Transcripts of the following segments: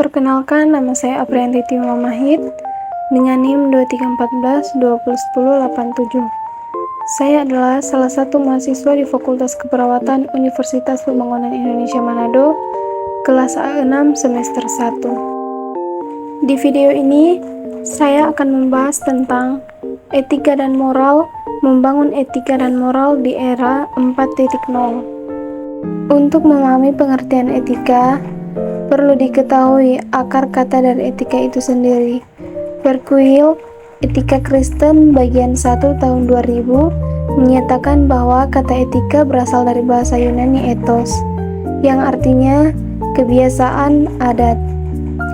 Perkenalkan, nama saya Aprianti Timo Mahid dengan NIM 2314201087. Saya adalah salah satu mahasiswa di Fakultas Keperawatan Universitas Pembangunan Indonesia Manado, kelas A6 semester 1. Di video ini, saya akan membahas tentang etika dan moral, membangun etika dan moral di era 4.0. Untuk memahami pengertian etika, perlu diketahui akar kata dari etika itu sendiri. Verkuil, Etika Kristen bagian 1 tahun 2000 menyatakan bahwa kata etika berasal dari bahasa Yunani ethos, yang artinya kebiasaan adat.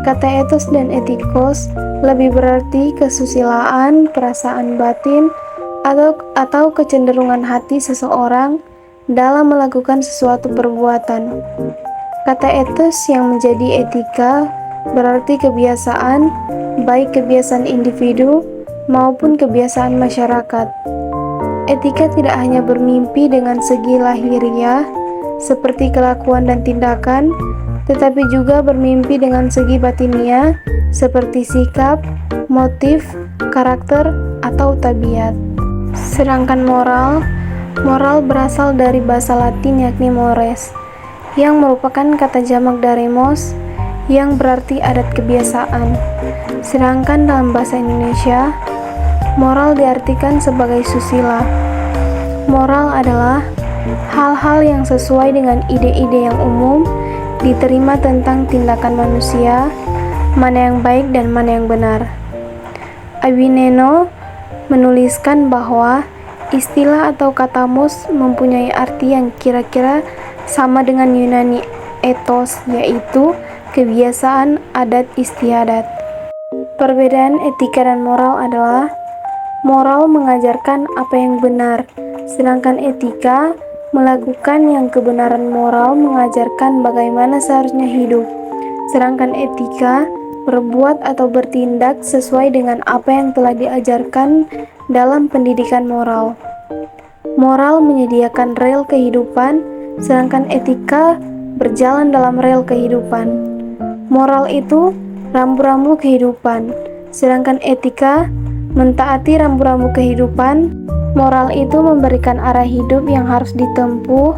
Kata ethos dan etikos lebih berarti kesusilaan, perasaan batin, atau kecenderungan hati seseorang dalam melakukan sesuatu perbuatan. Kata etos yang menjadi etika berarti kebiasaan, baik kebiasaan individu maupun kebiasaan masyarakat. Etika tidak hanya bermimpi dengan segi lahiriah, seperti kelakuan dan tindakan, tetapi juga bermimpi dengan segi batiniah, seperti sikap, motif, karakter, atau tabiat. Sedangkan moral berasal dari bahasa Latin yakni mores, yang merupakan kata jamak dari mos, yang berarti adat kebiasaan. Sedangkan dalam bahasa Indonesia, moral diartikan sebagai susila. Moral adalah hal-hal yang sesuai dengan ide-ide yang umum diterima tentang tindakan manusia, mana yang baik dan mana yang benar. Avineno menuliskan bahwa istilah atau kata mos mempunyai arti yang kira-kira sama dengan Yunani ethos, yaitu kebiasaan adat istiadat. Perbedaan etika dan moral adalah moral mengajarkan apa yang benar, sedangkan etika melakukan yang kebenaran. Moral mengajarkan bagaimana seharusnya hidup, sedangkan etika berbuat atau bertindak sesuai dengan apa yang telah diajarkan dalam pendidikan moral. Moral menyediakan rel kehidupan, sedangkan etika berjalan dalam rel kehidupan. Moral itu rambu-rambu kehidupan, sedangkan etika mentaati rambu-rambu kehidupan. Moral itu memberikan arah hidup yang harus ditempuh,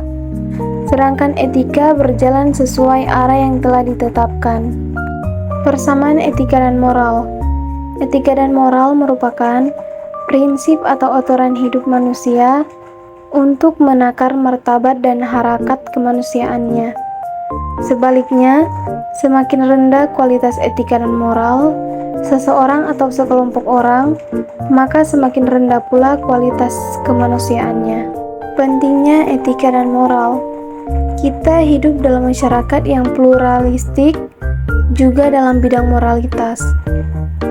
sedangkan etika berjalan sesuai arah yang telah ditetapkan. Persamaan etika dan moral. Etika dan moral merupakan prinsip atau aturan hidup manusia untuk menakar martabat dan harakat kemanusiaannya. Sebaliknya, semakin rendah kualitas etika dan moral seseorang atau sekelompok orang, maka semakin rendah pula kualitas kemanusiaannya. Pentingnya etika dan moral. Kita hidup dalam masyarakat yang pluralistik, juga dalam bidang moralitas.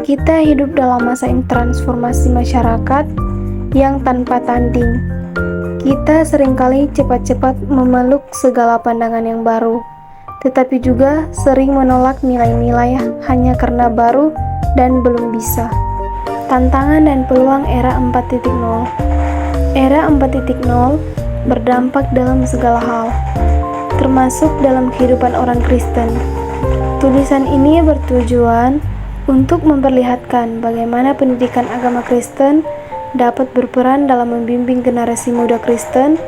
Kita hidup dalam masa transformasi masyarakat yang tanpa tanding. Kita seringkali cepat-cepat memeluk segala pandangan yang baru, tetapi juga sering menolak nilai-nilai hanya karena baru dan belum bisa. Tantangan dan peluang era 4.0. Era 4.0 berdampak dalam segala hal, termasuk dalam kehidupan orang Kristen. Tulisan ini bertujuan untuk memperlihatkan bagaimana pendidikan agama Kristen dapat berperan dalam membimbing generasi muda Kristen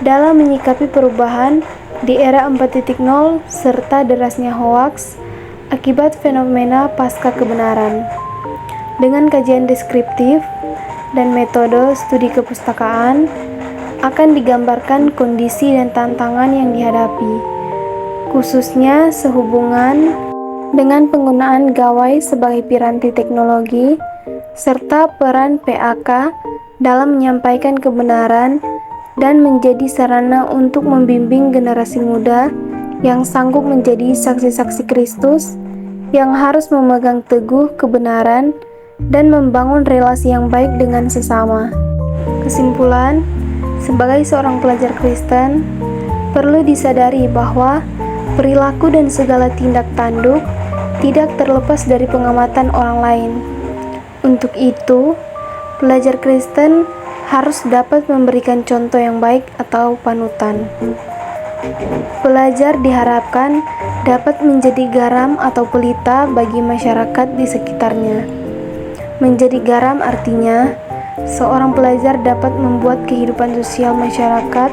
dalam menyikapi perubahan di era 4.0 serta derasnya hoaks akibat fenomena pasca kebenaran. Dengan kajian deskriptif dan metode studi kepustakaan akan digambarkan kondisi dan tantangan yang dihadapi, khususnya sehubungan dengan penggunaan gawai sebagai piranti teknologi, serta peran PAK dalam menyampaikan kebenaran dan menjadi sarana untuk membimbing generasi muda yang sanggup menjadi saksi-saksi Kristus, yang harus memegang teguh kebenaran dan membangun relasi yang baik dengan sesama. Kesimpulan, sebagai seorang pelajar Kristen, perlu disadari bahwa perilaku dan segala tindak tanduk tidak terlepas dari pengamatan orang lain. Untuk itu, pelajar Kristen harus dapat memberikan contoh yang baik atau panutan. Pelajar diharapkan dapat menjadi garam atau pelita bagi masyarakat di sekitarnya. Menjadi garam artinya seorang pelajar dapat membuat kehidupan sosial masyarakat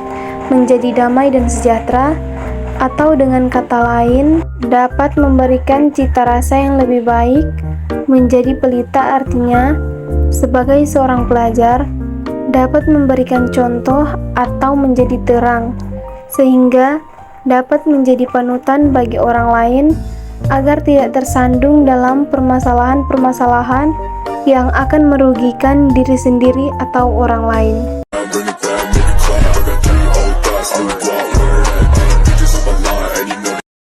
menjadi damai dan sejahtera, atau dengan kata lain, dapat memberikan cita rasa yang lebih baik. Menjadi pelita artinya, sebagai seorang pelajar, dapat memberikan contoh atau menjadi terang, sehingga dapat menjadi panutan bagi orang lain agar tidak tersandung dalam permasalahan-permasalahan yang akan merugikan diri sendiri atau orang lain.